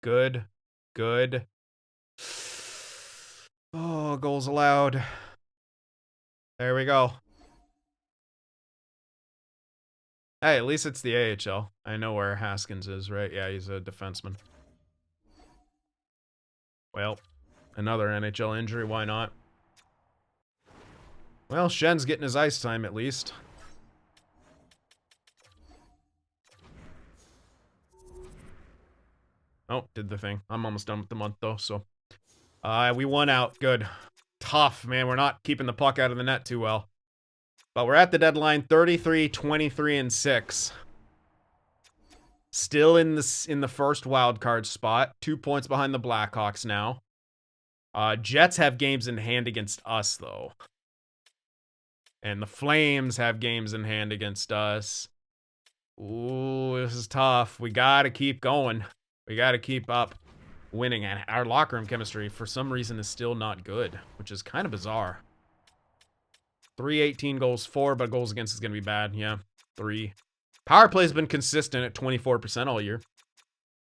Good. Good. Oh, goals allowed. There we go. Hey, at least it's the AHL. I know where Haskins is, right? Yeah, he's a defenseman. Well, another NHL injury. Why not? Well, Shen's getting his ice time at least. Oh, did the thing. I'm almost done with the month, though, so. We won out. Good. Tough, man. We're not keeping the puck out of the net too well. But we're at the deadline. 33, 23, and 6. Still in the first wild card spot. 2 points behind the Blackhawks now. Jets have games in hand against us, though. And the Flames have games in hand against us. Ooh, this is tough. We gotta keep going. We gotta keep up winning. And our locker room chemistry, for some reason, is still not good, which is kind of bizarre. 318 goals, 4, but goals against is gonna be bad. Yeah, 3. Power play has been consistent at 24% all year.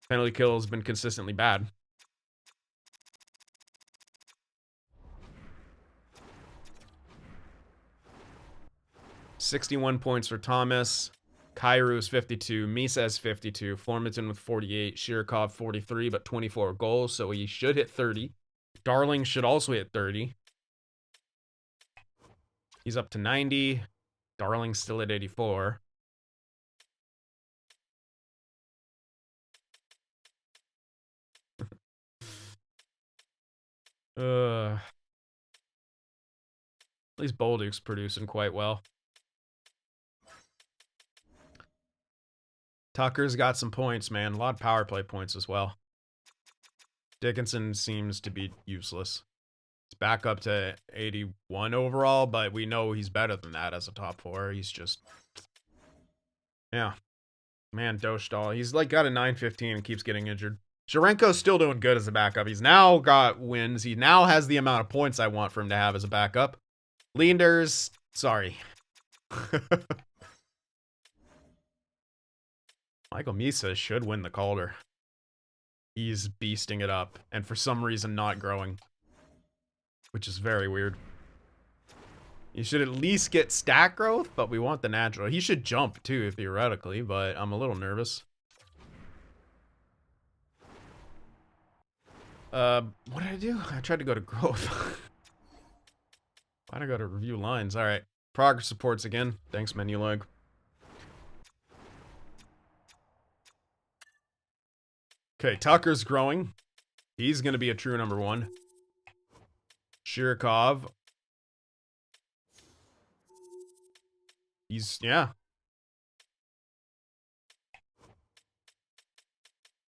Penalty kill has been consistently bad. $61 points for Thomas. Kairu's 52. Misa's 52. Formanton with 48. Shirkov 43, but 24 goals, so he should hit 30. Darling should also hit 30. He's up to 90. Darling's still at 84. At least Bolduc's producing quite well. Tucker's got some points, man. A lot of power play points as well. Dickinson seems to be useless. He's back up to 81 overall, but we know he's better than that as a top 4. He's just... Yeah. Man, Dostal. He's like got a 915 and keeps getting injured. Sharenko's still doing good as a backup. He's now got wins. He now has the amount of points I want for him to have as a backup. Leanders, sorry. Michael Misa should win the Calder. He's beasting it up, and for some reason not growing. Which is very weird. You should at least get stat growth, but we want the natural. He should jump too, theoretically, but I'm a little nervous. What did I do? I tried to go to growth. Why'd I go to review lines? Alright. Progress supports again. Thanks, menu lag. Okay, Tucker's growing. He's going to be a true number 1. Shirkov. He's, yeah.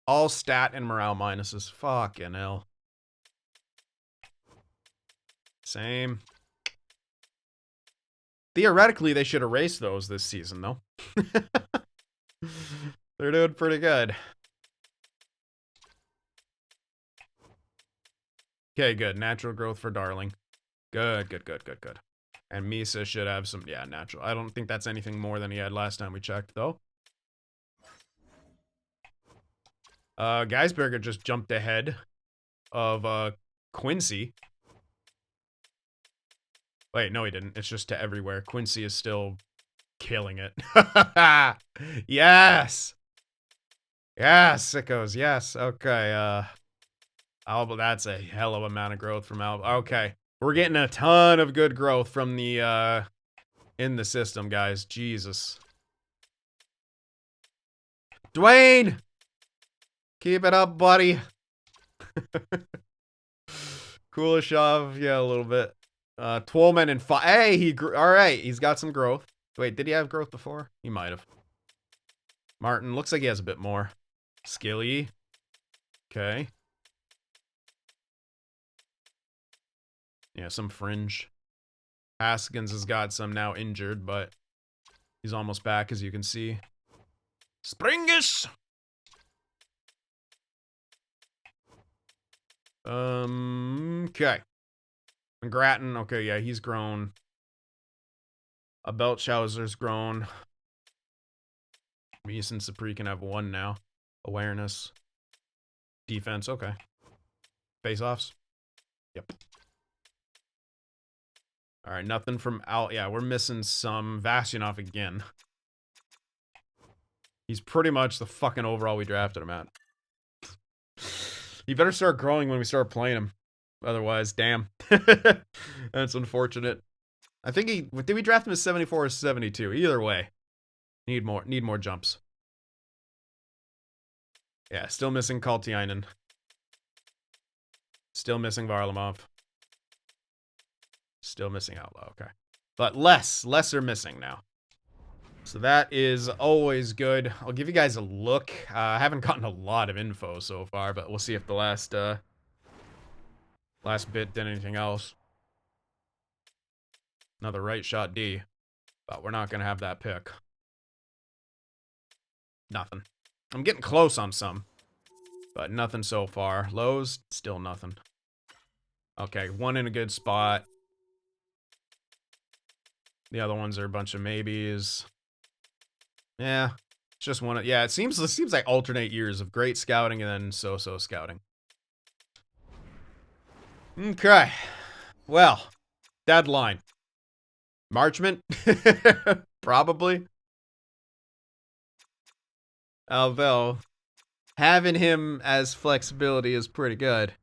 All stat and morale minuses. Fucking hell. Same. Theoretically, they should erase those this season, though. They're doing pretty good. Okay, good. Natural growth for Darling. Good, good, good, good, good. And Misa should have some, yeah, natural. I don't think that's anything more than he had last time we checked, though. Geisberger just jumped ahead of, Quincy. Wait, no he didn't. It's just to everywhere. Quincy is still killing it. Yes! Yes, sickos, yes. Okay, Alba, that's a hell of a amount of growth from Alba. Okay. We're getting a ton of good growth from the, in the system, guys. Jesus. Dwayne! Keep it up, buddy. Kuleshov, yeah, a little bit. Twolman and hey, he grew. All right, he's got some growth. Wait, did he have growth before? He might have. Martin looks like he has a bit more. Skilly. Okay. Yeah, some fringe. Haskins has got some now injured, but he's almost back, as you can see. Springus! Okay. And Grattan, okay, yeah, he's grown. A Beltshauser's grown. Mies and Sapri can have one now. Awareness. Defense, okay. Face-offs. Yep. Alright, nothing from Al. Yeah, we're missing some Vasyunov again. He's pretty much the fucking overall we drafted him at. He better start growing when we start playing him. Otherwise, damn. That's unfortunate. I think he... Did we draft him as 74 or 72? Either way. Need more jumps. Yeah, still missing Kaltiainen. Still missing Varlamov. Still missing Outlaw, okay. But less are missing now. So that is always good. I'll give you guys a look. I haven't gotten a lot of info so far, but we'll see if the last bit did anything else. Another right shot D. But we're not going to have that pick. Nothing. I'm getting close on some. But nothing so far. Lows, still nothing. Okay, one in a good spot. The other ones are a bunch of maybes. Yeah, it's just one. Yeah, it seems like alternate years of great scouting and then so-so scouting. Okay. Well, deadline. Marchment? Probably. Although, having him as flexibility is pretty good.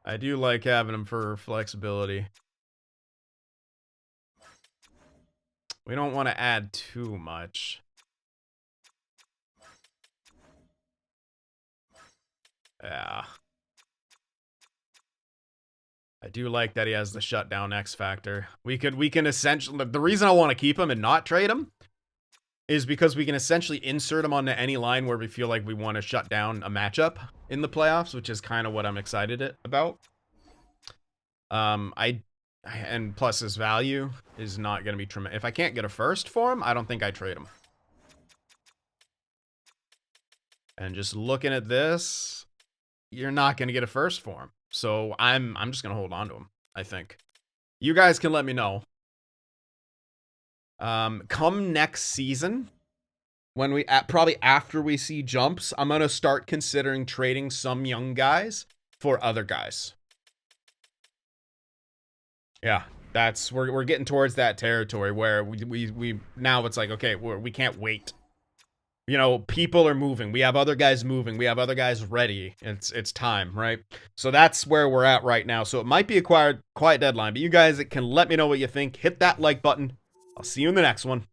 I do like having him for flexibility. We don't want to add too much. Yeah. I do like that he has the shutdown X factor. We can essentially... The reason I want to keep him and not trade him is because we can essentially insert him onto any line where we feel like we want to shut down a matchup in the playoffs, which is kind of what I'm excited about. And plus his value is not going to be tremendous. If I can't get a first for him, I don't think I trade him. And just looking at this, you're not going to get a first for him. So I'm just going to hold on to him, I think. You guys can let me know. Come next season, when we probably after we see jumps, I'm going to start considering trading some young guys for other guys. Yeah, that's we're getting towards that territory where we now it's like, okay, we can't wait. You know, people are moving. We have other guys moving. We have other guys ready. It's time, right? So that's where we're at right now. So it might be a quiet deadline, but you guys can let me know what you think. Hit that like button. I'll see you in the next one.